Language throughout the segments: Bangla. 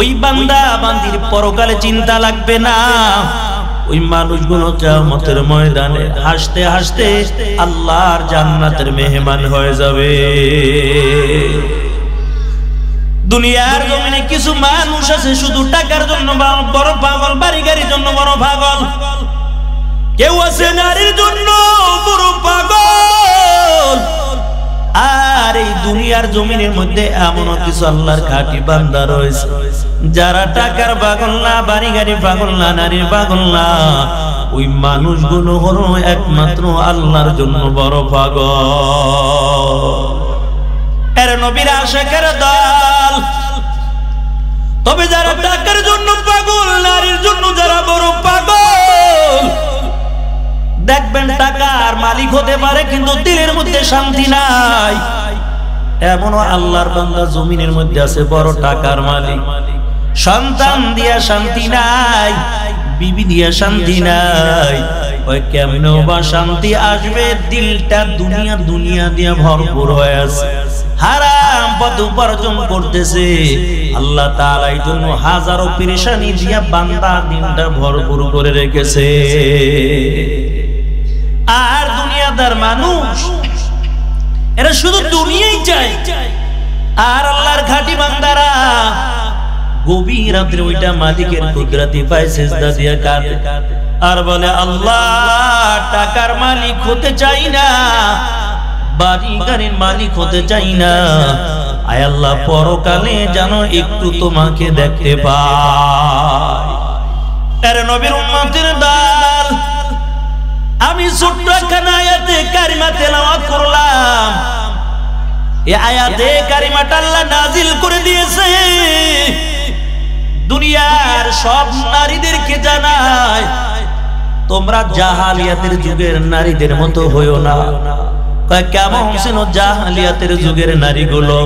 ওই বান্দা বান্দির পরকালে চিন্তা লাগবে না। ওই মানুষগুলো কিয়ামতের ময়দানে হাসতে হাসতে আল্লাহর জান্নাতের মেহমান হয়ে যাবে। দুনিয়ার জমিনে কিছু মানুষ আছে শুধু টাকার জন্য বড় পাগল, বাড়ি গাড়ির জন্য বড় পাগল, কেউ আছে নারীর জন্য বড় পাগল। আর এই দুনিয়ার জমিনের মধ্যে এমন কিছু আল্লাহর খাঁটি বান্দা রয়েছে যারা টাকার পাগল না, বাড়ি গাড়ি পাগল না, নারীর পাগল না। ওই মানুষগুলো হলো একমাত্র আল্লাহর জন্য বড় পাগল। এর নবীর আশিকের দল। তবে যারা টাকার জন্য পাগল, নারীর জন্য যারা বড় পাগল, দেখবেন টাকার মালিক হতে পারে কিন্তু দিলের মধ্যে শান্তি নাই। এমনও আল্লাহর বান্দা জমিনের মধ্যে আছে বড় টাকার মালিক, সন্তান দিয়া শান্তি নাই, বিবি দিয়া শান্তি নাই। ওই কেমনে বা শান্তি আসবে? দিলটা দুনিয়া দুনিয়া দিয়া ভরপুর হয়ে আছে, হারাম পথ উপার্জন করতেছে। আল্লাহ তাআলা এই জন্য হাজারো পেরেশানি দিয়া বান্দা দিনটা ভরপুর করে রেখেছে। আর দুনিয়াদার মানুষ এরা শুধু দুনিয়াই চায়। আর আল্লাহর খাঁটি বান্দারা গভীর রাত্রে ওইটা মালিকের কুদরতি পায় সিজদা দিয়া কাঁদে আর বলে, আল্লাহ টাকার মালিক হতে চাই না, বাড়ি গাড়ির মালিক হতে চাই না। আয় আল্লাহ পরকালে যেন একটু তোমাকে দেখতে পাই। এর নবীর উম্মতের দল, আমি ছোট্ট একখানা আয়াতে কারিমা তেলাওয়াত করলাম। এই আয়াতে কারিমাটা আল্লাহ নাজিল করে দিয়েছে দুনিয়ার সব নারীদেরকে জানায়, তোমরা জাহালিয়াতের যুগের নারীদের মতো হইও না। কেমন ছিল জাহালিয়াতের যুগের নারীগুলো?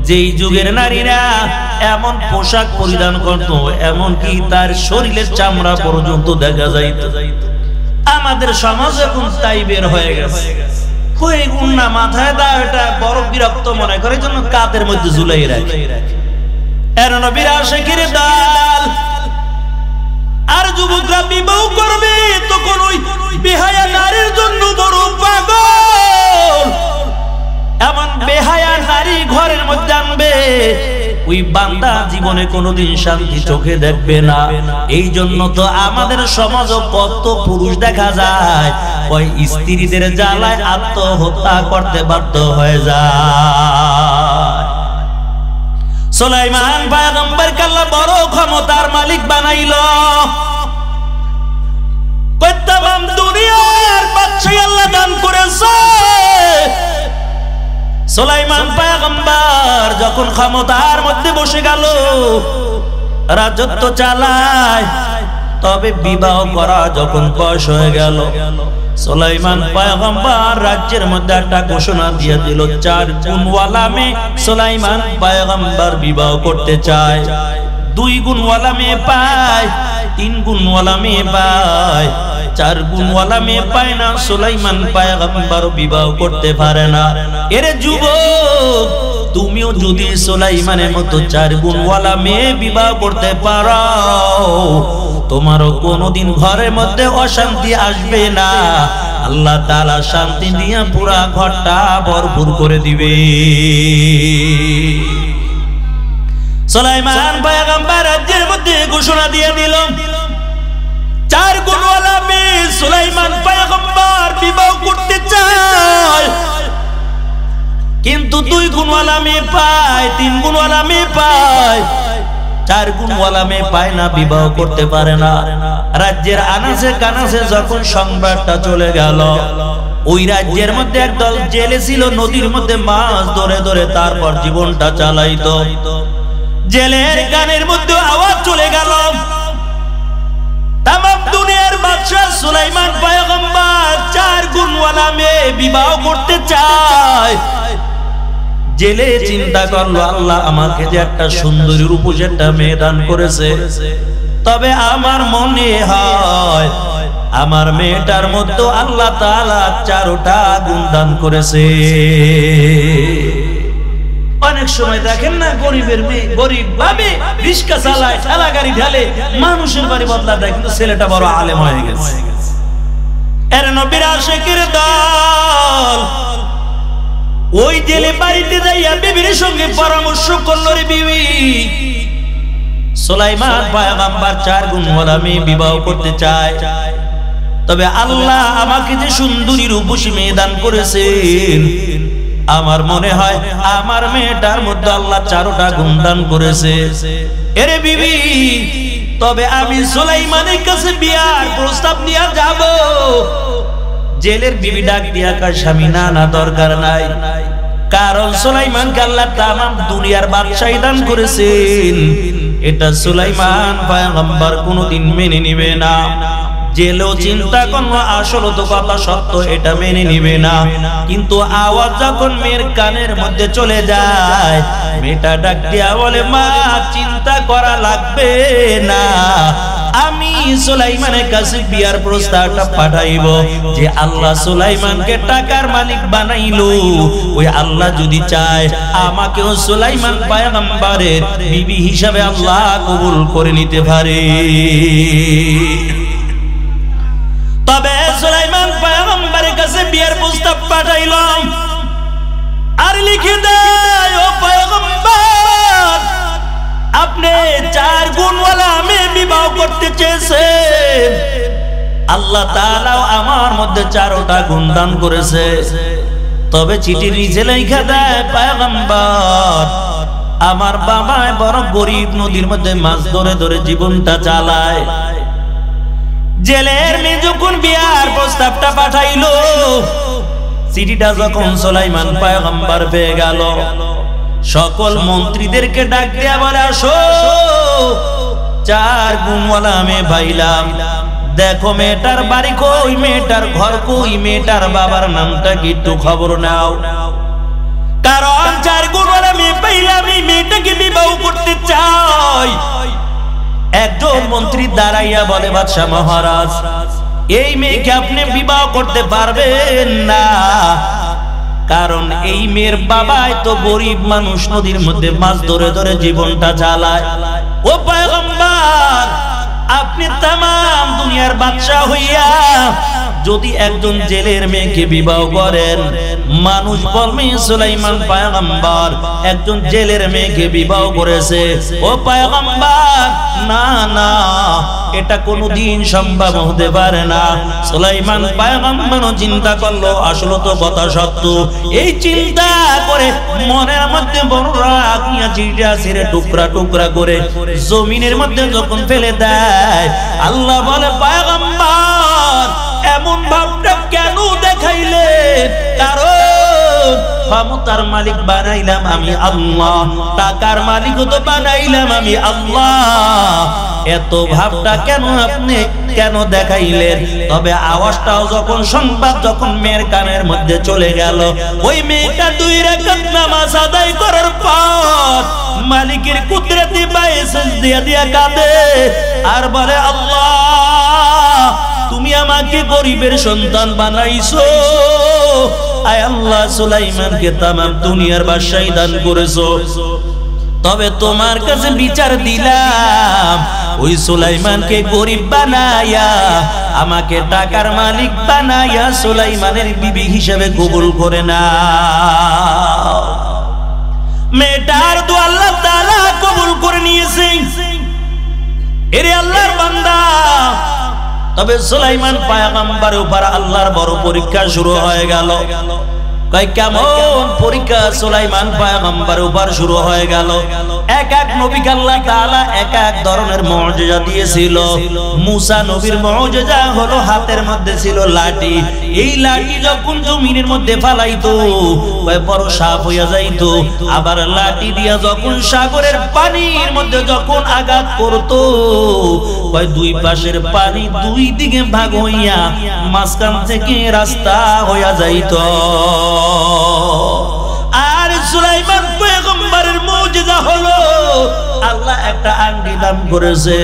যেই যুগের নারীরা এমন পোশাক পরিধান করত, এমন কি তার শরীরের চামড়া পর্যন্ত দেখা যাইত। আমাদের সমাজ এখন তাই বের হয়ে গেছে। কই গুন্না মাথায় দাও, এটা বড় বিরক্ত মনে করে, জন্য কাদের মধ্যে ঝুলাই রাখে। এর নবীর আশিকের দল। আর যুবকরা বিবাহ করবে তখন ওই বেহায়া নারীর জন্য বড় পাগল। এমন বেহায়া নারী ঘরের মধ্যে আনবে, ওই বান্দা জীবনে কোনোদিন শান্তি চোখে দেখবে না। এই জন্য তো আমাদের সমাজে কত পুরুষ দেখা যায় ওই স্ত্রীদের জ্বালায় আত্মহত্যা করতে বাধ্য হয়ে যায়। সুলাইমান পয়গম্বরকে আল্লাহ বড় ক্ষমতার মালিক বানাইলো। তামাম দুনিয়ার বাদশাহী আল্লাহ দান করেছে। সুলাইমান পয়গম্বর যখন ক্ষমতার মধ্যে বসে গেল, রাজত্ব চালায়, তবে বিবাহ করা যখন বয়স হয়ে গেল, সুলাইমান পয়গম্বর রাজ্যের মধ্যে একটা ঘোষণা দিয়ে দিল, 4 গুণওয়ালা মেয়ে সুলাইমান পয়গম্বর বিবাহ করতে চায়। 2 গুণওয়ালা মেয়ে পায়, 3 গুণওয়ালা মেয়ে পায়, 4 গুণওয়ালা মেয়ে পায় না। সুলাইমান পয়গম্বর বিবাহ করতে পারে না। এরে যুবক, তুমিও যদি সুলাইমানের মতো 4 গুণওয়ালা মেয়ে বিবাহ করতে পারো, তোমারও কোনোদিন ঘরের মধ্যে অশান্তি আসবে না। আল্লাহ তাআলা শান্তি দিয়ে পুরা ঘরটা ভরপুর করে দিবে। সুলাইমান পয়গম্বর রাজ্যের মধ্যে ঘোষণা দিয়ে দিল, 4 গুণওয়ালা মেয়ে সুলাইমান পয়গম্বর বিবাহ করতে চায়, কিন্তু 2 গুণওয়ালা মেয়ে পায়, 3 গুণওয়ালা মেয়ে পায়, 4 গুণওয়ালা মেয়ে পায় না, বিবাহ করতে পারে না। রাজ্যের আনাচে কানাচে যখন সংবাদটা চলে গেল, ওই রাজ্যের মধ্যে একদল জেলে ছিল, নদীর মধ্যে মাছ ধরে ধরে তারপর জীবনটা চালাইতো। জেলের গানের মধ্যে আওয়াজ চলে গেল, তামাম দুনিয়ার বাদশা সুলাইমান পয়গম্বর 4 গুণওয়ালা মেয়ে বিবাহ করতে চায়। জেলে চিন্তা করলো, আল্লাহ আমাকে যে একটা সুন্দরী রূপসী একটা মেয়ে দান করেছে, তবে আমার মনে হয় আমার মেয়েটার মধ্যে আল্লাহ তাআলা 4টা গুণ দান করেছে। ও অনেক সময় দেখেন না গরিবের মেয়ে গরিব ভাবে রিস্কা চালায়, ঠেলা গাড়ি ঢালে, মানুষের বাড়ি বদলা দেয়, কিন্তু ছেলেটা বড় আলেম হয়ে গেছে। এর নবীর আশিকের দল ওই জেলে বাড়িতে যাইয়া বিবির সঙ্গে পরামর্শ করলো, রে বিবি সুলাইমান পয়গম্বর 4 গুণওয়ালা মেয়ে বিবাহ করতে চায়, তবে আল্লাহ আমাকে যে সুন্দরী রূপসী মেয়ে দান করেছেন, আমার মনে হয় আমার মেয়েটার মধ্যে আল্লাহ 4টা গুণ দান করেছে। এরে বিবি, তবে আমি সুলাইমানের কাছে বিয়ার প্রস্তাব নিয়ে যাব। জেলের বিবি ডাক দিয়া কয়, স্বামী না না দরকার নাই, কারণ সুলাইমানকে আল্লাহ তামাম দুনিয়ার বাদশাহী দান করেছেন, এটা সুলাইমান পয়গম্বর কোনদিন মেনে নিবে না। জেলেও চিন্তা করলো আসলে তো কথা সত্য, এটা মেনে নিবে না। কিন্তু আওয়াজ যখন মেয়ের কানের মধ্যে চলে যায়, মেয়েটা ডাক দিয়া বলে, মা চিন্তা করা লাগবে না, আমি সুলাইমানের কাছে বিয়ার প্রস্তাবটা পাঠাইব। যে আল্লাহ সুলাইমানকে টাকার মালিক বানাইলো, ওই আল্লাহ যদি চায় আমাকেও সুলাইমান পয়গম্বরের বিবি হিসাবে আল্লাহ কবুল করে নিতে পারে। তবে সুলাইমান পয়গম্বরের কাছে বিয়ের প্রস্তাব পাঠাইলাম, আর লিখে দেয়, ও পয়গম্বর আপনি 4 গুণওয়ালা মেয়ে বিবাহ করতে চেয়েছেন, আল্লাহ তাআলা আমার মধ্যে 4টা গুণ দান করেছে। তবে চিঠি নিচে লেখা দেয়, পয়গম্বর আমার বাবা বড় গরিব, নদীর মধ্যে মাছ ধরে ধরে জীবনটা চালায়। জেলের মেয়ে যখন বিয়ার প্রস্তাবটা পাঠাইলো, চিঠিটা যখন সুলাইমান পয়গম্বর পেয়ে গেল, সকল মন্ত্রীদেরকে ডাক দেয়া বলে, আসো 4 গুণওয়ালা মেয়ে পাইলাম, দেখো মেয়েটার বাড়ি কই, মেয়েটার ঘর কই, মেয়েটার বাবার নামটা কি একটু খবর নাও, কারণ 4 গুণওয়ালা মেয়ে পাইলাম, এই মেয়েটাকে বিবাহ করতে চাই। একজন মন্ত্রী দাঁড়াইয়া বলে, বাদশাহ মহারাজ এই মেয়েকে আপনি বিবাহ করতে পারবেন না, কারণ এই মেয়ের বাবাই তো গরিব মানুষ, নদীর মধ্যে মাছ ধরে ধরে জীবনটা চালায়। ও পয়গম্বর আপনি তামাম দুনিয়ার বাদশা হইয়া যদি একজন জেলের মেয়েকে বিবাহ করেন, মানুষ বলবে সুলাইমান পয়গম্বর একজন জেলের মেয়েকে বিবাহ করেছে। ও পয়গম্বর না না, এটা কোনোদিন সম্ভব হতে পারে না। সুলাইমান পয়গম্বর চিন্তা করলো, আসলে তো কথা সত্য। এই চিন্তা করে মনের মধ্যে বড় রাগ নিয়ে চিঠিটা ছিঁড়ে টুকরা টুকরা করে জমিনের মধ্যে যখন ফেলে দেয়, আল্লাহ বলে, পয়গম্বর এমন ভাবটা কেন দেখাইলে? কারণ ক্ষমতার মালিক বানাইলাম আমি আল্লাহ, টাকার মালিক তো বানাইলাম আমি আল্লাহ, এত ভাবটা কেন আপনি কেন দেখাইলেন? তবে আওয়াজটাও যখন সংবাদ যখন মেয়ের কানের মধ্যে চলে গেল, ওই মেয়েটা 2 রাকাত নামাজ আদায় করার পর মালিকের কুদরতি পায়ে সিজদা দিয়া কাঁদে আর বলে, আল্লাহ তুমি আমাকে গরিবের সন্তান বানাইছো, আয় আল্লাহ সুলাইমানকে তামাম দুনিয়ার বাদশাহী দান করেছো, তবে তোমার কাছে বিচার দিলাম ওই সুলাইমানকে গরিব বানায়া আমাকে টাকার মালিক বানায়া সুলাইমানের বিবি হিসেবে কবুল করে না। মেয়েটার তো আল্লাহ তাআলা কবুল করে নিয়েছে। এরে আল্লাহর বান্দা, তবে সুলাইমান পয়গম্বরের উপর আল্লাহর বড় পরীক্ষা শুরু হয়ে গেল। কয় কেমন পরীক্ষা সুলাইমান পয়গম্বরের উপর শুরু হয়ে গেল? এক এক নবীকে আল্লাহ তাআলা এক এক ধরনের মুজিজা দিয়েছিল। মুসা নবীর মুজিজা হলো হাতের মধ্যে ছিল লাঠি, এই লাঠি যখন জমিনের মধ্যে ফালাইতো কয় বড় সাপ হইয়া যাইতো। আবার লাঠি দিয়া যখন সাগরের পানির মধ্যে যখন আঘাত করতো কয় 2 পাশের পানি 2 দিকে ভাগ হইয়া মাঝখান থেকে রাস্তা হইয়া যাইতো। আর সুলাইমান পয়গম্বরের মুজিজা হলো আল্লাহ একটা আংটি দান করেছে।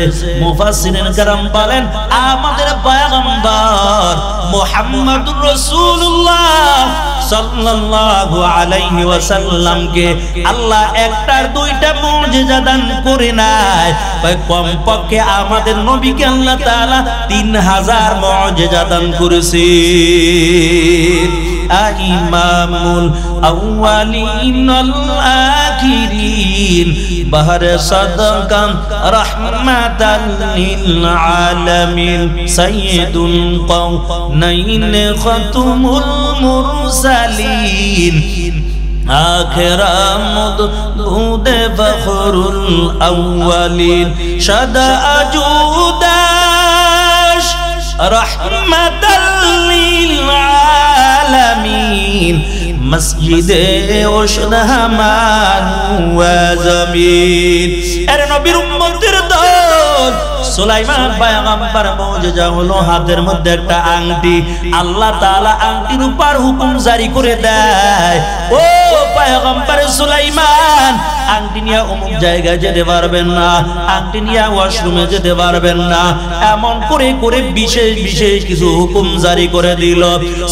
মুফাসসিরিন کرام বলেন আমাদের পয়গম্বর মুহাম্মাদুর রাসূলুল্লাহ সাল্লাল্লাহু আলাইহি ওয়াসাল্লামকে আল্লাহ একটার দুইটা মুজিজা দান করে নাই, কমপক্ষে আমাদের নবীকে আল্লাহ তাআলা 3000 মুজিজা দান করেছে। ইমামুল আউয়ালিন ওয়াল আখিরিন বাহরে সাদাকান রাহমাতাল লিল আলামিন সাইয়্যিদুল কাওনাইন খাতুমুল মুরসালিন আখিরা মুদুদ ফখরুল আউয়ালিন শাদা আজুদাশ রাহমাতাল লিল আলামিন মসজিদে ওশনামান ওয়া জমিন। এর নবীর উম্মতের দল সুলাইমান পয়গম্বর মুজিজা হলো হাতের মধ্যে একটা আংটি। আল্লাহ তাআলা আংটির উপর হুকুম জারি করে দেয়, ও পয়গম্বর সুলাইমান আংটি নিয়ে অমুক জায়গায় যেতে পারবেন না, আংটি নিয়ে ওয়াশরুমে যেতে পারবেন না, এমন করে করে বিশেষ বিশেষ কিছু হুকুম জারি করে দিল।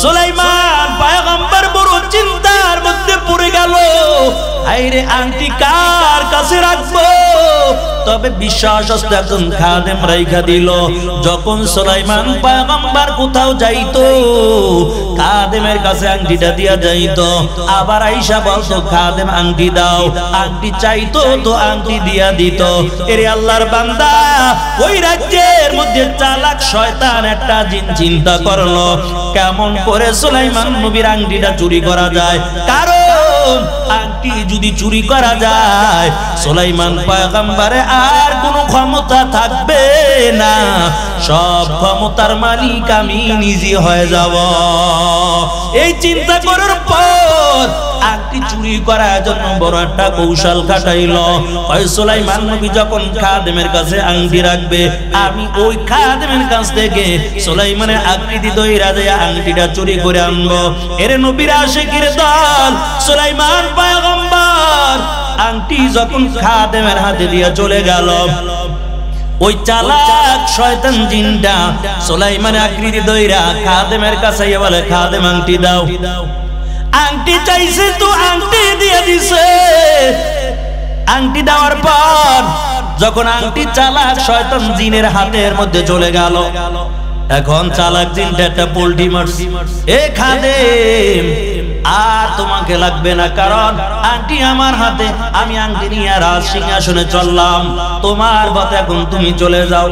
সুলাইমান পয়গম্বর বড় চিন্তার মধ্যে পড়ে গেল, আইরে আংটি কার কাছে রাখবো? তবে বিশ্বাসস্ত একজন খাদেম রাইখা দিল। যখন সুলাইমান পয়গম্বর কোথাও যাইতো খাদেমের কাছে আংটিটা দিয়া যাইতো, আবার আইসা বলতো খাদেম আংটি দাও, আংটি চাইতো তো আংটি দিয়া দিত। এরে আল্লাহর বান্দা, ওই রাজ্যের মধ্যে চালাক শয়তান একটা জিন চিন্তা করলো কেমন করে সুলাইমান নবীর আংটিটা চুরি করা যায়। কারণ আংটি যদি চুরি করা যায় সুলাইমান পয়গম্বরে আর কোনো ক্ষমতা থাকবে না, সব ক্ষমতার মালিক আমি নিজে হয়ে যাব। এই চিন্তা করার পর আংটি চুরি করার জন্য বড় একটা কৌশল খাটাইল। ওই সুলাইমান নবী যখন খাদেমের কাছে আংটি রাখবে, আমি ওই খাদেমের কাছ থেকে সুলাইমানের আকৃতি দইরা যায় আংটিটা চুরি করে আনবো। এর নবীর আশিকের দল সুলাইমান পয়গম্বর আংটি যখন খাদেমের হাতে দিয়ে চলে গেল, ওই চালাক শয়তান জিনটা সুলাইমানের আকৃতি দইরা খাদেমের কাছে বলে, খাদেম আংটি দাও। আংটি চাইছে তো আংটি দিয়ে দিছে। আংটি দেওয়ার পর যখন আংটি চালাক শয়তান জিনের হাতের মধ্যে চলে গেল, এখন চালাক জিনটা একটা পোল্টি মারছে, এ খাদেম আর তোমাকে লাগবে না, কারণ আংটি আমার হাতে, আমি আংটি নিয়ে রাজ সিংহাসনে চললাম, তোমার পথে এখন তুমি চলে যাও।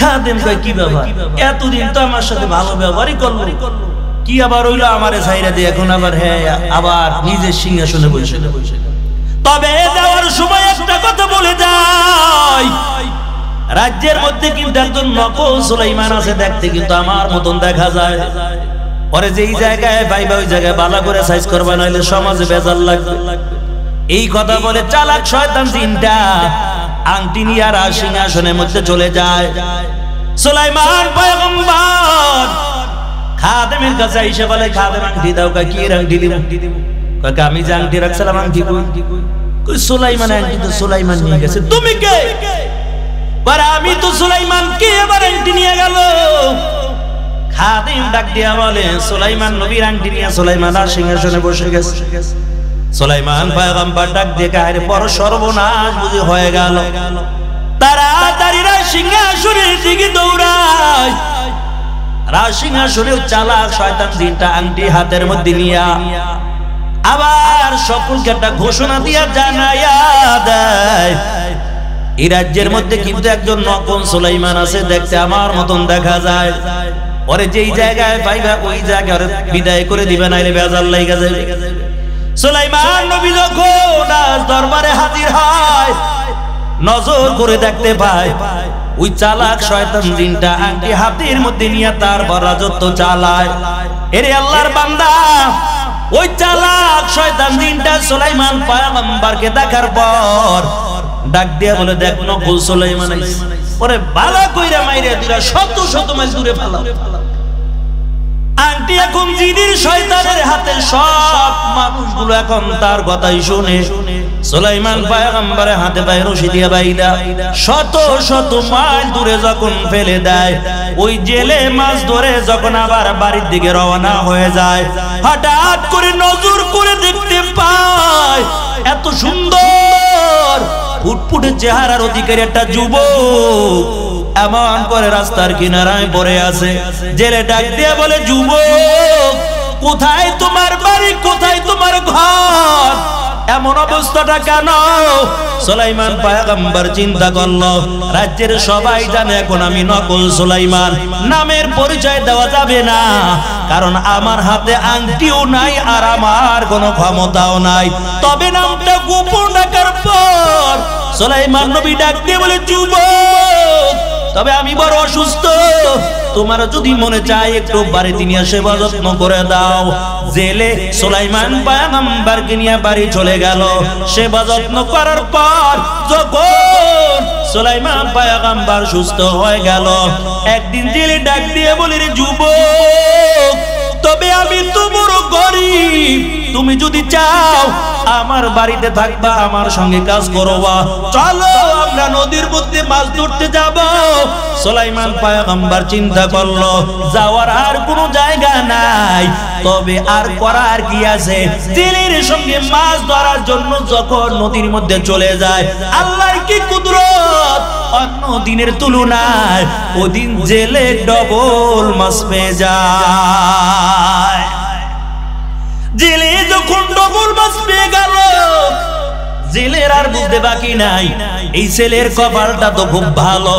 খাদেম কয়, কি ব্যাপার? এতদিন তো আমার সাথে ভালো ব্যবহারই করলো, কি আবার হইলো আমারে ছাইরা দিয়ে এখন আবার হ্যাঁ আবার নিজের সিংহাসনে বসে। তবে দেওয়ার সময় একটা কথা বলে যাই, রাজ্যের মধ্যে কিন্তু একজন নকল সুলাইমান আছে, দেখতে কিন্তু আমার মতন দেখা যায়। পরে যেই জায়গায় পাইবা ওই জায়গায় বালা করে সাইজ করবা, নাইলে সমাজে বেজাল লাগবে। এই কথা বলে চালাক শয়তান জিনটা আংটি নিয়ে আর সিংহাসনের মধ্যে চলে যায়। সুলাইমান পয়গম্বর খাদেমের কাছে এসে বলে, খাদেম আংটি দাও। কি আংটি দিব? কয় আমি যে আংটি রাখছিলাম আংটি কই? সুলাইমান আংটি তো সুলাইমান নিয়ে গেছে। তুমি কে? পরে আমি তো সুলাইমান, কে এবার আংটি নিয়ে গেল? খাদেম ডাক দিয়া বলে, সুলাইমান নবীর আংটি নিয়ে সুলাইমান আর সিংহাসনে বসে গেছে। সুলাইমান পয়গম্বর ডাক দিয়ে কারে বড় সর্বনাশ বুঝি হয়ে গেল। তাড়াতাড়ি সিংহাসনের দিকে দৌড়ায়। রাজসিংহাসনেও চালাক শয়তান জিনটা আংটি হাতের মধ্যে নিয়া আবার সকলকে একটা ঘোষণা দিয়া জানাইয়া দেয়, এই রাজ্যের মধ্যে কিন্তু একজন নকল সুলাইমান আছে, দেখতে আমার মতন দেখা যায়। পরে যেই জায়গায় পাইবা ওই জায়গায় বিদায় করে দিবে, নাইলে বেজাল লাগা যাবে। সুলাইমান নবী যখন দরবারে হাজির হয়, নজর করে দেখতে পায় ওই চালাক শয়তান জিনটা আংটি হাতের মধ্যে নিয়ে তার রাজত্ব চালায়। এরে আল্লাহর বান্দা, ওই চালাক শয়তান জিনটা সুলাইমান পয়গম্বরকে দেখার পর ডাক দিয়া বলে, দেখ নকল সুলাইমান আইছে। ওরে বালা কইরা মাইরা দিরা শত শত মাইল দূরে ফেলা। আংটি এখন জিনের শয়তানের হাতে, সব মানুষগুলো এখন তার কথাই শুনে। সুলাইমান পয়গম্বরের হাতে পায়ে রশি দিয়ে বাইদা শত শত মাইল দূরে যখন ফেলে দেয়, ওই জেলে মাছ ধরে যখন আবার বাড়ির দিকে রওনা হয়ে যায়, হঠাৎ করে নজর করে দেখতে পায় এত সুন্দর ফুটফুটে চেহারার অধিকারী একটা যুবক এমন করে রাস্তার কিনারায় পড়ে আছে। জেলে ডাক দিয়ে বলে, যুবক, কোথায় তোমার বাড়ি, কোথায় তোমার ঘর, এমন অবস্থাটা কেন? সুলাইমান পয়গম্বর চিন্তা করলো, রাজ্যের সবাই জানে এখন আমি নকল সুলাইমান, নামের পরিচয় দেওয়া যাবে না, কারণ আমার হাতে আংটিও নাই আর আমার কোনো ক্ষমতাও নাই। তবে নামটা গোপন রাখার পর সুলাইমান নবী ডাক দিয়ে বলে, যুবক, তবে আমি বড় অসুস্থ, তোমার যদি মনে চায় একটু বাড়িতে নিয়ে সেবা যত্ন করে দাও। জেলে সুলাইমান পয়গম্বরকে নিয়ে বাড়ি চলে গেল। সেবা যত্ন করার পর যখন সুলাইমান পয়গম্বর সুস্থ হয়ে গেল, একদিন জেলে ডাক দিয়ে বলে, রে যুবক, তবে আমি তো বড় গরিব, তুমি যদি চাও আমার বাড়িতে থাকবা, আমার সঙ্গে কাজ করবা, চলো আমরা নদীর মধ্যে মাছ ধরতে যাব। সুলাইমান পয়গম্বর চিন্তা করলো, যাওয়ার আর কোনো জায়গা নাই, তবে আর করার কি আছে? জেলের সঙ্গে মাছ ধরার জন্য যখন নদীর মধ্যে চলে যায়, আল্লাহর কি কুদরত, অন্য দিনের তুলনায় ওদিন জেলে ডবল মাছ পেয়ে যায়। জেলে যখন ডবল মাছ পেয়ে গেল, জেলের আর বুঝতে বাকি নাই, এই ছেলের কপালটা তো খুব ভালো,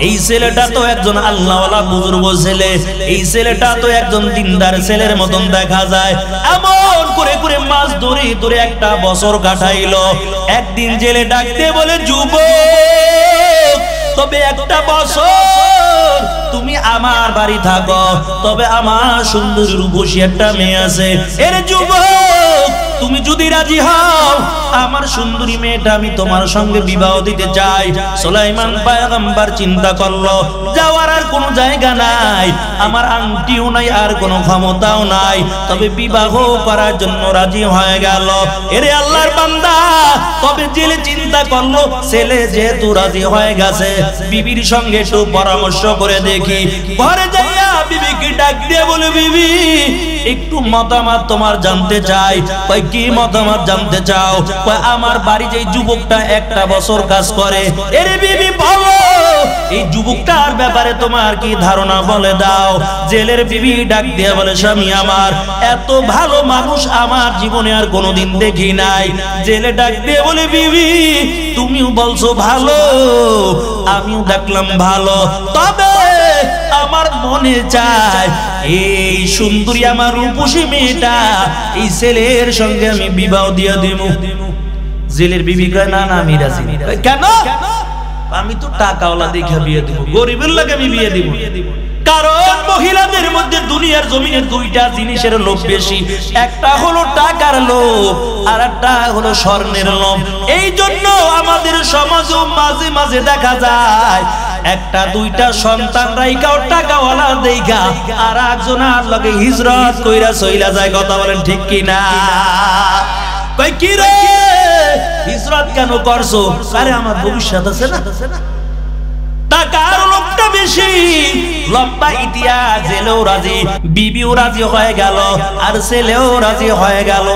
এই ছেলেটা তো একজন আল্লাহওয়ালা বুজুর্গ ছেলে, এই ছেলেটা তো একজন দিনদার ছেলের মতন দেখা যায়। এমন করে করে মাছ ধরে ধরে একটা বছর কাটাইলো। একদিন জেলে ডাকতে বলে, যুবক, তবে একটা বছর তুমি আমার বাড়ি থাকো, তবে আমার সুন্দর রূপসী একটা মেয়ে আছে, এর যুবক, তুমি যদি রাজি হও আমার সুন্দরী মেয়েটা আমি তোমার সঙ্গে বিবাহ দিতে চাই। সুলাইমান পয়গম্বর চিন্তা করলো, যাওয়ার আর কোনো জায়গা নাই, আমার আংটিও নাই আর কোনো ক্ষমতাও নাই, তবে বিবাহ করার জন্য রাজি হয়ে গেল। এরে আল্লাহর বান্দা, তবে জেলে চিন্তা করলো, ছেলে যেহেতু রাজি হয়ে গেছে, বিবির সঙ্গে একটু পরামর্শ করে দেখি। ঘরে যাইয়া বিবিকে ডাক দিয়ে বলে, বিবি, একটু মতামত তোমার জানতে চাই। কই, কি মতামত জানতে চাও? কই, আমার বাড়ি যে যুবকটা একটা বছর কাজ করে, এরে বিবি বলো, এই যুবকটার ব্যাপারে তোমার কি ধারণা বলে দাও। জেলের বিবি ডাক দিয়ে বলে, স্বামী আমার, এত ভালো মানুষ আমার জীবনে আর কোনোদিন দেখি নাই। জেলে ডাক দিয়ে বলে, বিবি, তুমিও বলছো ভালো, আমিও দেখলাম ভালো, তবে আমার মনে চায় এই সুন্দরী আমার রূপসী মেয়েটা এই ছেলের সঙ্গে আমি বিবাহ দিয়ে দেব। জেলের বিবি কয়, না না, আমি রাজি। কেন? আমি তো টাকাওয়ালা দেখে বিয়ে দেব, গরিবের লাগে আমি বিয়ে দেব। কারণ মহিলাদের মধ্যে দুনিয়ার জমিনে দুইটা জিনিসের লোভ বেশি, একটা হলো টাকার লোভ আর একটা হলো স্বর্ণের লোভ। এই জন্য আমাদের সমাজেও মাঝে মাঝে দেখা যায় একটা দুইটা সন্তান রাইকাও টাকাওয়ালা দেখা আর একজনের লগে হিজরত কইরা চইলা যায়। কথা বলেন ঠিক কি না? কই, কি রে, হিজরত কেন করছো? আরে আমার ভবিষ্যৎ আছে না, টাকার লোভটা বেশি। লম্বা ইতিহাস, জেলেও রাজি, বিবিও রাজি হয়ে গেল আর ছেলেও রাজি হয়ে গেল।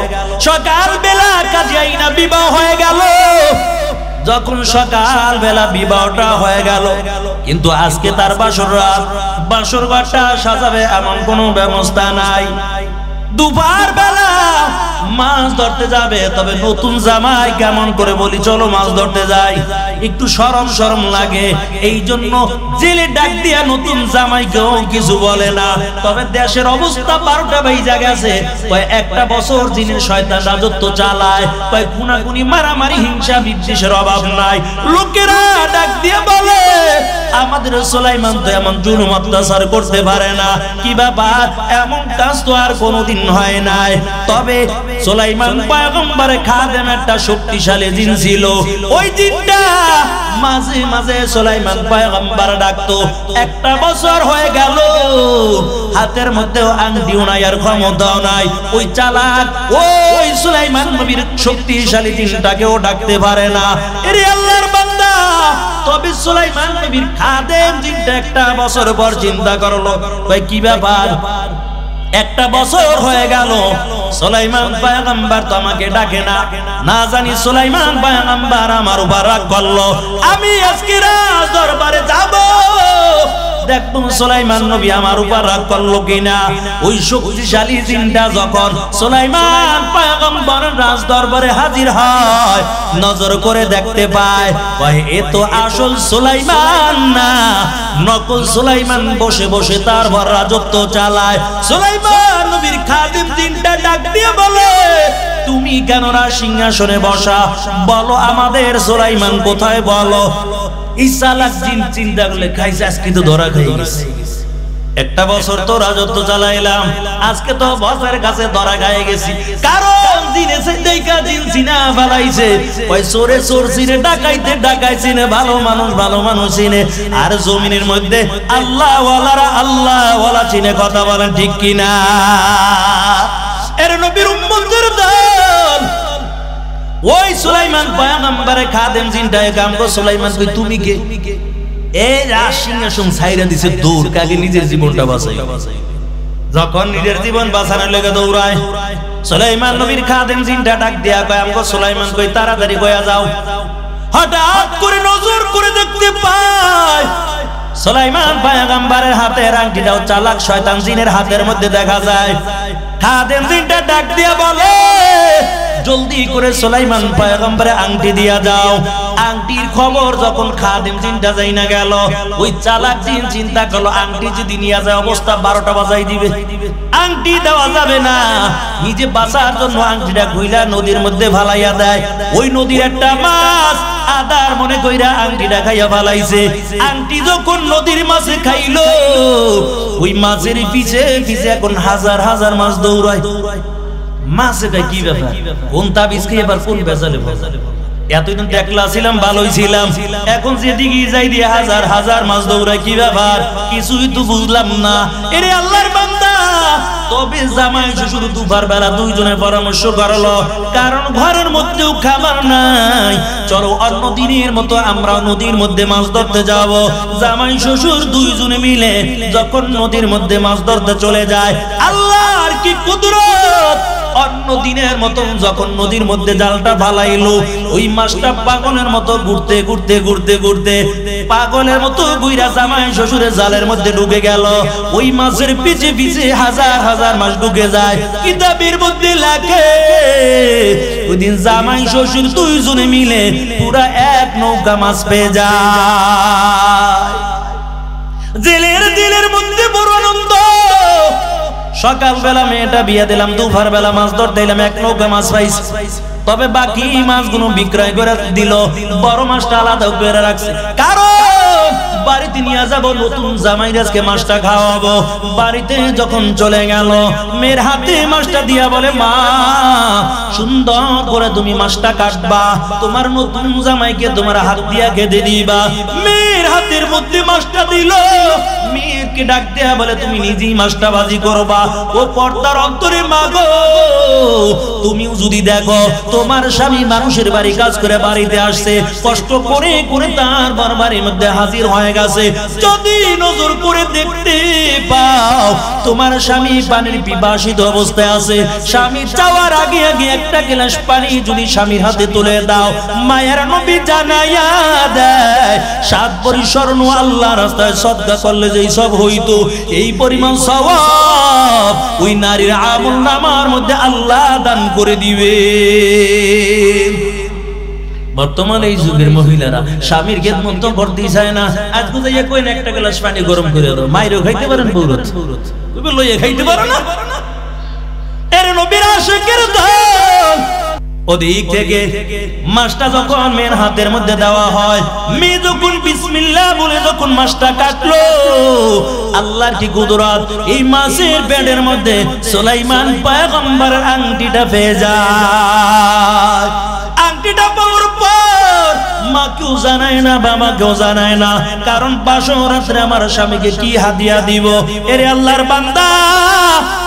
সকাল বেলা কাজে আইনা বিবাহ হয়ে গেল। যখন সকাল বেলা বিবাহটা হয়ে গেল, কিন্তু আজকে তার বাসর রাত, বাসর ঘরটা সাজাবে এমন কোনো ব্যবস্থা নাই। দুপুর বেলা মাছ ধরতে যাবে, তবে নতুন জামাই কেমন করে বলি চলো মাছ ধরতে যাই, একটু শরম শরম লাগে। এই জন্য জেলে ডাক দিয়া নতুন জামাইকেও কিছু বলে না। তবে দেশের অবস্থা 12টা বেজে গেছে, কয় একটা বছর যিনি শয়তান রাজত্ব চালায়, কয় গুনাগুনি মারামারি হিংসা বিদ্বেষের অভাব নাই। লোকেরা ডাক দিয়ে বলে, আমাদের সুলাইমান তো এমন জুলুম অত্যাচার করতে পারে না, কি ব্যাপার, এমন কাজ তো আর কোনোদিন হয় নাই। তবে সুলাইমান পয়গম্বরের খাদেম একটা শক্তিশালী জিন ছিল, ওই জিনটা মাঝে মাঝে সুলাইমান পয়গম্বর ডাকতো। একটা বছর হয়ে গেল, হাতের মধ্যেও আংটিও নাই আর ক্ষমতাও নাই। ওই চালাক ওই সুলাইমান নবীর শক্তিশালী জিনটাকেও ডাকতে পারে না। এরে আল্লাহর বান্দা, তবে সুলাইমান নবীর খাদেম জিনটা একটা বছর পর চিন্তা করলো, কই কি ব্যাপার, একটা বছর হয়ে গেল সুলাইমান পয়গম্বর তো আমাকে ডাকে না, না জানি সুলাইমান পয়গম্বর আমার উপর রাগ করলো, আমি আজকে রাজ দরবারে যাব, দেখবো সুলাইমান নবী আমার উপর রাগ করলো কিনা। ওই শক্তিশালী জিনটা যখন সুলাইমান পয়গম্বরের রাজ দরবারে হাজির হয়, নজর করে দেখতে পায়, কয় এ তো আসল সুলাইমান না, নকল সুলাইমান বসে বসে তার ভর রাজত্ব চালায়। সুলাইমান নবীর খাদেম জিনটা ডাক দিয়ে বলে, তুমি কেন না সিংহাসনে বসা, বলো আমাদের সুলাইমান কোথায় বলো। ইসালাক জিন চিন্তা করলে, খাইছে আজকে তো ধরা খেয়ে গেছে, একটা বছর তো রাজত্ব চালাইলাম, আজকে তো বসের কাছে ধরা খেয়ে গেছি। কারণ জিনে দেখা জিন চিনা ফেলাইছে, ওই চোরে চোর চিনে, ডাকাইতে ডাকাই চিনে, ভালো মানুষ চিনে, আর জমিনের মধ্যে আল্লাহ ওয়ালারা আল্লাহ ওয়ালা চিনে। কথা বলেন ঠিক কিনা? এর নবীর উম্মতের দল ওই সুলাইমান পয়গম্বরের খাদেম জিনটা কাম কো, সুলাইমান কই তুমি কে? এই সিংহাসন ছাইরা দিছে দৌড়, কাকে নিজের জীবনটা বাঁচাই। যখন নিজের জীবন বাঁচানোর লেগে দৌড়ায়, সুলাইমান নবীর খাদেম জিনটা ডাক দিয়া কয়, আমগো সুলাইমান কই তাড়াতাড়ি গয়া যাও। হঠাৎ করে নজর করে দেখতে পায় সুলাইমান পয়গম্বরের হাতের আংটিটাও চালাক শয়তান জিনের হাতের মধ্যে দেখা যায়। খাদেম জিনটা ডাক দিয়া বলে, জলদি করে সুলাইমান পয়গম্বরের আংটি দিয়া যাও। আংটির খবর যখন খাদেম জিনটা যাই না গেল, ওই চালাক জিন চিন্তা করলো, আংটি যদি নিয়ে যায় অবস্থা 12টা বাজাই দিবে, আংটি দেওয়া যাবে না। নিজে বাঁচার জন্য আংটিটা খুইলা নদীর মধ্যে ফালাইয়া দেয়। ওই নদীর একটা মাছ আদার মনে কইরা আংটিটা খাইয়া ফালাইছে। আংটি যখন নদীর মাছে খাইলো, ওই মাছের পিছে পিছে এখন হাজার হাজার মাছ দৌড়ায়। মাছে কি ব্যাপার, কোন তাবিজ খেয়ে এবার কোন বেজালে বেজালে, এতদিন দেখলা ছিলাম ভালোই ছিলাম, এখন যেদিকে যাই দিয়ে হাজার হাজার মাছ দৌড়ায়, কি ব্যাপার কিছুই তো বুঝলাম না। এরে আল্লাহর বান্দা, তবে জামাই শ্বশুর দুবার বেলা দুইজনে পরামর্শ করলো, কারণ ঘরের মধ্যেও খাবার নাই, চলো অন্য দিনের মতো আমরা নদীর মধ্যে মাছ ধরতে যাব। জামাই শ্বশুর দুইজনে মিলে যখন নদীর মধ্যে মাছ ধরতে চলে যায়, আল্লাহর কি কুদরত, অন্য দিনের মতো যখন নদীর মধ্যে জালটা ফালাইলো, ওই মাছটা পাগলের মতো ঘুরতে ঘুরতে ঘুরতে ঘুরতে পাগলের মতো গুইরা জামাই শ্বশুরের জালের মধ্যে ঢুকে গেল। ওই মাছের পিছে পিছে হাজার হাজার মাছ ঢুকে যায়। কিতাবের মধ্যে লেখে, ওই দিন জামাই শ্বশুর দুইজনে মিলে পুরা এক নৌকা মাছ পেয়ে যায়। জেলের দিলের মধ্যে বড় আনন্দ। সকাল বেলা মেয়েটা বিয়ে দিলাম, দুপুর বেলা মাছ ধরতে দিলাম, এক নৌকা মাছ পাইছি। তবে বাকি মাছগুলো বিক্রয় করে দিল, বড় মাছটা আলাদা করে রাখছে, কারণ বাড়িতে নিয়ে যাব, নতুন জামাই আজকে মাছটা খাওয়াবো। বাড়িতে যখন চলে গেল, মেয়ের হাতে মাছটা দিয়া বলে, মা সুন্দর করে তুমি মাছটা কাটবা, তোমার নতুন জামাইকে তোমার হাত দিয়া খেতে দিবা। মেয়ের হাতের মধ্যে মাছটা দিল, মেয়েকে ডাক দেয়া বলে, তুমি নিজেই মাছটা ভাজি করবা। ও পর্দার অন্তরে মা গো, তুমিও যদি দেখো তোমার স্বামী মানুষের বাড়ি কাজ করে বাড়িতে আসছে, কষ্ট করে করে তার বাড়ির মধ্যে হাজির হয়ে গেছে, যদি নজর করে দেখতে পাও তোমার স্বামী পানির পিপাসিত অবস্থায় আছে, স্বামী চাওয়ার আগে আগে একটা গ্লাস পানি যদি স্বামীর হাতে তুলে দাও, মায়ের নবী জানাইয়া দেয় 7 ভরি স্বর্ণ আল্লাহ রাস্তায় সদকা করলে যেই সব হইতো, এই পরিমাণ সওয়াব ওই নারীর আমলনামার মধ্যে আল্লাহ দান করে দিবে। বর্তমানে এই যুগের মহিলারা স্বামীর খেদমত তো করতেই চায় না। আজকে যাইয়া কই না একটা গ্লাস পানি গরম করে দাও, মাইরও খাইতে পারেন, বউরত তুমি লইয়া খাইতে পারো না। এর নবীর আশিকের দল ওদিক থেকে মাছটা যখন মেয়ের হাতের মধ্যে দেওয়া হয়, মেয়ে যখন বিসমিল্লাহ বলে যখন মাছটা কাটলো, আল্লাহর কি কুদরত, এই মাছের পেটের মধ্যে সুলাইমান পয়গম্বরের আংটিটা পেয়ে যায়। আংটিটা পাওয়ার পর মাকেও জানায় না, বাবাকেও জানায় না, কারণ বাসর রাত্রে আমার স্বামীকে কি হাদিয়া দিব। এরে আল্লাহর বান্দা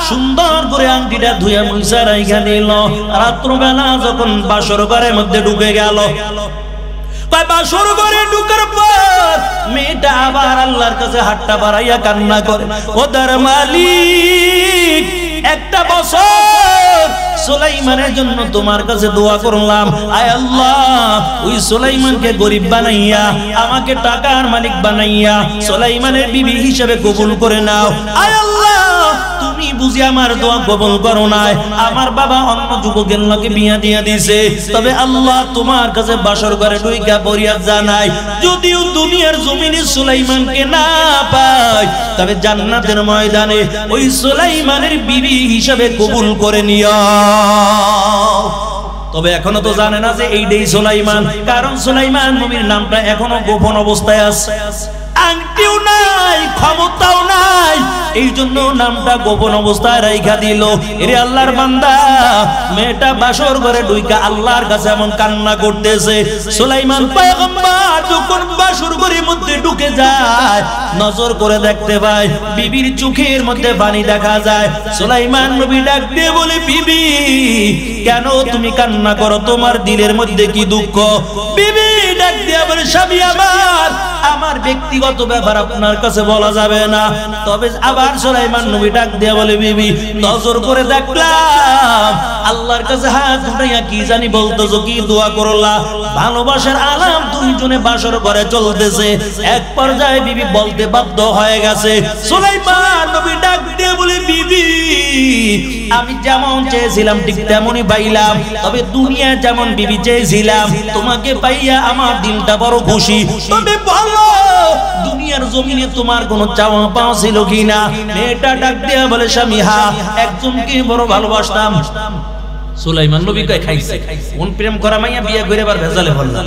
সুন্দর করে আংটিটা ধুয়ে মুইসা রাইখা দিল। রাত্রবেলা যখন বাসর ঘরের মধ্যে ঢুকে গেল, বাসর ঘরে ঢুকার পর মেয়েটা আবার আল্লাহর কাছে হাতটা বাড়াইয়া কান্না করে, ওদের মালিক একটা বছর সুলাইমানের জন্য তোমার কাছে দোয়া করলাম, আয় আল্লাহ ওই সুলাইমানকে গরিব বানাইয়া আমাকে টাকার মালিক বানাইয়া সুলাইমানের বিবি হিসেবে কবুল করে নাও। আয় আল্লাহ তুমি বুঝি আমার দোয়া কবুল করো নাই, আমার বাবা অন্য যুবকের লোকে বিয়া দিয়া দিছে, তবে আল্লাহ তোমার কাছে বাসর ঘরে ঢুইকা ফরিয়াদ জানাই, যদিও দুনিয়ার জমিনে সুলাইমানকে না পাই, তবে জান্নাতের ময়দানে ওই সুলাইমানের বিবি হিসেবে কবুল করে নিও। তবে এখনো তো জানে না যে এইটাই সুলাইমান, কারণ সুলাইমান নবীর নামটা এখনো গোপন অবস্থায় আছে, আংটিও নাই, ক্ষমতাও নাই, এই জন্য নামটা গোপন অবস্থায় রাইখা দিল। এরে আল্লাহর বান্দা মেয়েটা বাসর ঘরে ঢুইকা আল্লাহর কাছে এমন কান্না করতেছে। সুলাইমান পয়গম্বর যখন বাসর ঘরের মধ্যে ঢুকে যায়, নজর করে দেখতে পায় বিবির চোখের মধ্যে পানি দেখা যায়। সুলাইমান নবী ডাক দিয়ে বলে, বিবি কেন তুমি কান্না করো, তোমার দিলের মধ্যে কি দুঃখ? বিবি ডাক দিয়ে বলে, স্বামী আমার ব্যক্তিগত ব্যাপার আপনার কাছে বলা যাবে না। তবে আবার সুলাইমান নবী ডাক দিয়ে বলে, বিবি নজর করে দেখলাম আল্লাহর কাছে হাত উঠাইয়া কি জানি বলতেছো, কি দোয়া করলা, ভালোবাসার আলাম দুইজনে বাসর ঘরে চলতেছে। এক পর্যায়ে বিবি বলতে বাধ্য হয়ে গেছে। সুলাইমান নবী ডাক দিয়ে বলে, বিবি আমি যেমন চেয়েছিলাম ঠিক তেমনই পাইলাম, তবে দুনিয়া যেমন বিবি চেয়েছিলাম তোমাকে পাইয়া আমার দিলটা বড় খুশি, তবে বলো দুনিয়ার জমিনে তোমার কোনো চাওয়া পাওয়া ছিল কিনা? মেয়েটা ডাক দিয়া বলে, স্বামী হ্যাঁ, একজনকে বড় ভালোবাসতাম। সুলাইমান নবী কয়, খাইছে কোন প্রেম করা মাইয়া বিয়ে করে আবার ভেজালে বললাম,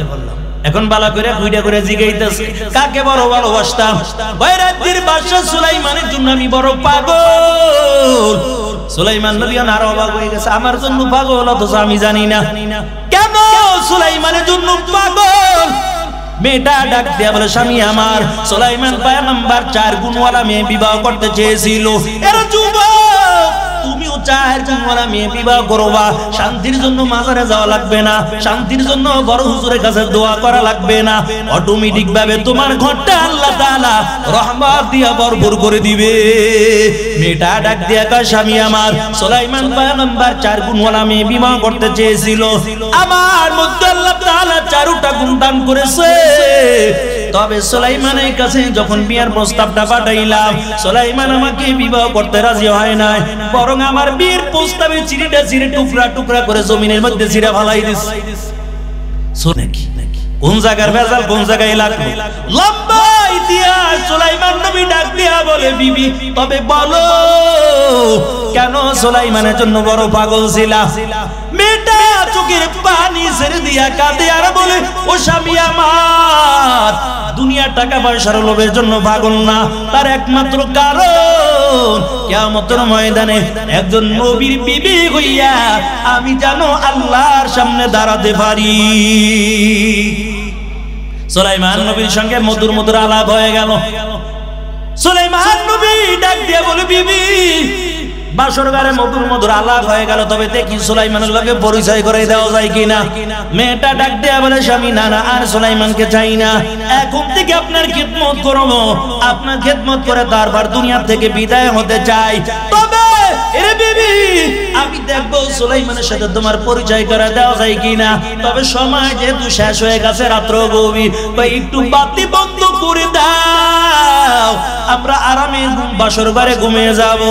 এখন বালা করে দুইটা করে জিগাইতেছে কাকে বড় ভালোবাসতাম। বাইরাতের বাদশা সুলাইমানের জন্য আমি বড় পাগল। সুলাইমান নবী আর অবাক হয়ে গেছে, আমার জন্য পাগল অথচ আমি জানি না কেন সুলাইমানের জন্য পাগল। মেয়েটা ডাক দিয়া বলে, স্বামী আমার সুলাইমান পয়গম্বর 4 গুণওয়ালা মেয়ে বিবাহ করতে চেয়েছিল। এর যুবক তুমিও 4 গুণওয়ালা মেয়ে বিবাহ করবা, শান্তির জন্য মাজারে যাওয়া লাগবে না, শান্তির জন্য বড় হুজুরের কাছে দোয়া করা লাগবে না, অটোমেটিক ভাবে তোমার ঘরটা আল্লাহ তাআলা রহমত দিয়া ভরপুর করে দিবে। মেয়েটা ডাক দিয়া কয়, স্বামী আমার সুলাইমান পয়গম্বর 4 গুণওয়ালা মেয়ে বিবাহ করতে চেয়েছিল, আমার মধ্যে আল্লাহ তাআলা 4টা গুণ দান করেছে। তবে সুলাইমানের কাছে যখন বিয়ার প্রস্তাবটা পাঠাইলাম, সুলাইমান আমাকে বিবাহ করতে রাজি হয় নাই, বরং আমার বিয়ের প্রস্তাবে চিড়িটা চিড়ে টুকরা টুকরা করে জমিনের মধ্যে চিড়া ফালাই দিছে। শুনে কি কোন জায়গার ভেজাল, কোন জায়গায় লাগলো, লম্বা ইতিহাস। সুলাইমান নবী ডাক দিয়া বলে, বিবি তবে বলো কেন সুলাইমানের জন্য বড় পাগল ছিলা? মেয়েটা চোখের পানি ছেড়ে দিয়া কাঁদে আর বলে, ও স্বামী আমার দুনিয়ার টাকা পয়সার লোভের জন্য পাগল না, তার একমাত্র কারণ কিয়ামতের ময়দানে একজন নবীর বিবি হইয়া আমি জানো আল্লাহর সামনে দাঁড়াতে পারি। সুলাইমান নবীর সঙ্গে মধুর মধুর আলাপ হয়ে গেল। সুলাইমান নবী ডাক দিয়ে বলে, বিবি বাসর ঘরে মধুর মধুর আলাপ হয়ে গেল, তবে দেখি সুলাইমানের লগে পরিচয় করে দেওয়া যায় কিনা। মেয়েটা ডাক দেয়া বলে, স্বামী না না, আর সুলাইমানকে চাই না, এখন থেকে আপনার খিদমত করব, আপনার খিদমত করে তারপর দুনিয়া থেকে বিদায় হতে চাই। তবে এরে বিবি আমি দেখবো সুলাইমানের সাথে তোমার পরিচয় করে দেওয়া যায় কিনা। তবে সময় যেহেতু শেষ হয়ে গেছে, রাত্র গভীর, একটু বাতি বন্ধ করে দাও, আমরা আরামে বাসর ঘরে ঘুমিয়ে যাব।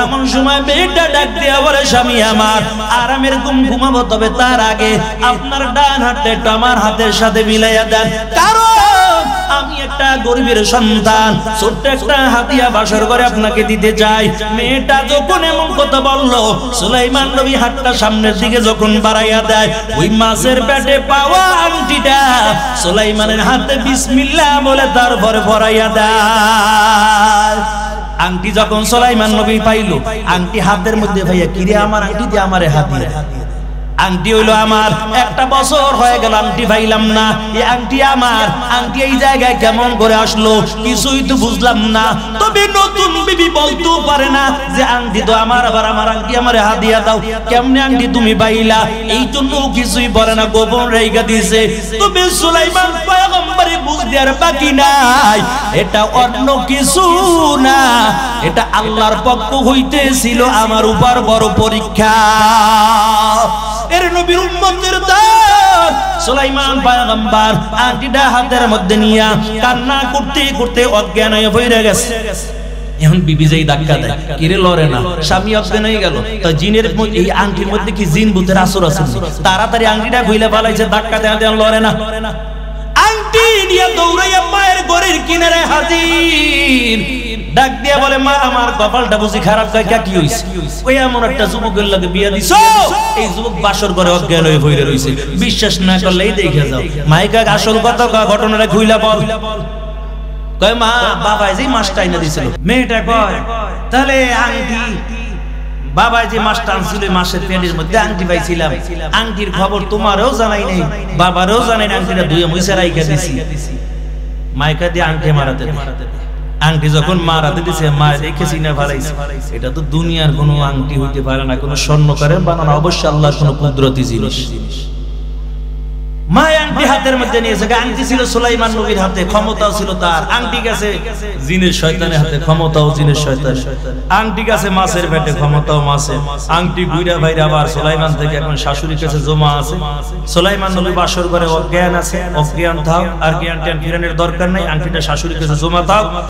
এমন সময় মেয়েটা ডাক দিয়া বলে, স্বামী আমার আরামের ঘুম ঘুমাবো, তবে তার আগে আপনার ডান হাতটা একটু আমার হাতের সাথে মিলাইয়া দেন, কারণ আমি একটা গরিবের সন্তান, ছোট্ট একটা হাতিয়া বাসর ঘরে আপনাকে দিতে চাই। মেয়েটা যখন এমন কথা বললো, সুলাইমান নবী হাতটা সামনের দিকে যখন বাড়াইয়া দেয়, ওই মাছের পেটে পাওয়া আংটিটা সুলাইমানের হাতে বিসমিল্লাহ বলে তারপরে পরাইয়া দেয়। আংটি যখন সুলাইমান নবী পাইল, আংটি হাতের মধ্যে ভাইয়া, কিরে আমার আংটি দিয়ে আমারে হাত দিয়া আংটি হইলো আমার, একটা বছর হয়ে গেল আংটি পাইলাম না, এই আংটি আমার, আংটি এই জায়গায় কেমন করে আসলো কিছুই তো বুঝলাম না। তবে নতুন বিবি বলতেও পারে না যে আংটি তো আমার, আবার আমার আংটি আমারে হাদিয়া দাও, কেমনে আংটি তুমি পাইলা, এই জন্য কিছুই বলে না, গোপন রেখে দিয়েছে। তবে সুলাইমান পয়গম্বরে বুঝতে আর বাকি নাই, এটা অন্য কিছু না, এটা আল্লাহর পক্ষ হইতে ছিল আমার উপর বড় পরীক্ষা। এর নবীর উম্মতের দান সুলাইমান পয়গম্বর আংটিটা হাতের মধ্যে নিয়া কান্না করতে করতে অজ্ঞান হয়ে পড়ে গেছে। এখন বিবি যেই ধাক্কা দেয়, কিরে লড়ে না, স্বামী অজ্ঞান হয়ে গেল, তো জিনের এই আংটির মধ্যে কি জিন ভূতের আসর আছে, তাড়াতাড়ি আংটিটা খুইলে পালাইছে, ধাক্কা দেয়া দেন, লড়ে না। আংটি নিয়ে দৌড়াইয়া মায়ের ঘরের কিনারে হাজির, ডাক দিয়া বলে মা আমার কপালটা বুঝি খারাপ, কি হইছে? ওই এমন একটা যুবকের লাগে বিয়া দিছো, এই যুবক বাসর করে অজ্ঞান হয়ে পড়ে রইছে, বিশ্বাস না করলেই দেখে যাও। মাইকা আসল কথা ঘটনাটা খুইলা বল। কয় মা বাবা যে মাছটা এনে দিছিল। মেয়েটা কয় তাহলে আংটি, বাবা যে মাছটা আনছিল মাছের পেটের মধ্যে আংটি পাইছিলাম, আংটির খবর তোমারও জানাই নাই, বাবারও জানাই না, আংটিটা ধুয়ে মুছে রাইখা দিছি। মাইকা দিয়ে আংটি মারাতে, আংটি যখন মারাতে দিছে মা দেখেছি না ভালাইছে, এটা তো দুনিয়ার কোনো আংটি হইতে পারে না, কোনো স্বর্ণকারের বানানো, অবশ্যই আল্লাহর কোনো কুদরতি জিনিস। মা আংটি হাতের মধ্যে নিয়েছে, আংটি ছিল সুলাইমান নবীর হাতে, ক্ষমতাও ছিল তার, আংটি গেছে জিনের শয়তানের হাতে, ক্ষমতাও জিনের শয়তান, আংটি গেছে মাছের পেটে, ক্ষমতাও মাছের, আংটি গুইরা বাইরে আবার সুলাইমান থেকে এখন শাশুড়ির কাছে জমা আছে। সুলাইমান নবী বাসর করে অজ্ঞান আছে, অজ্ঞান থাও, আর জ্ঞান ট্যান ফিরানোর দরকার নাই, আংটিটা শাশুড়ির কাছে জমা থাও।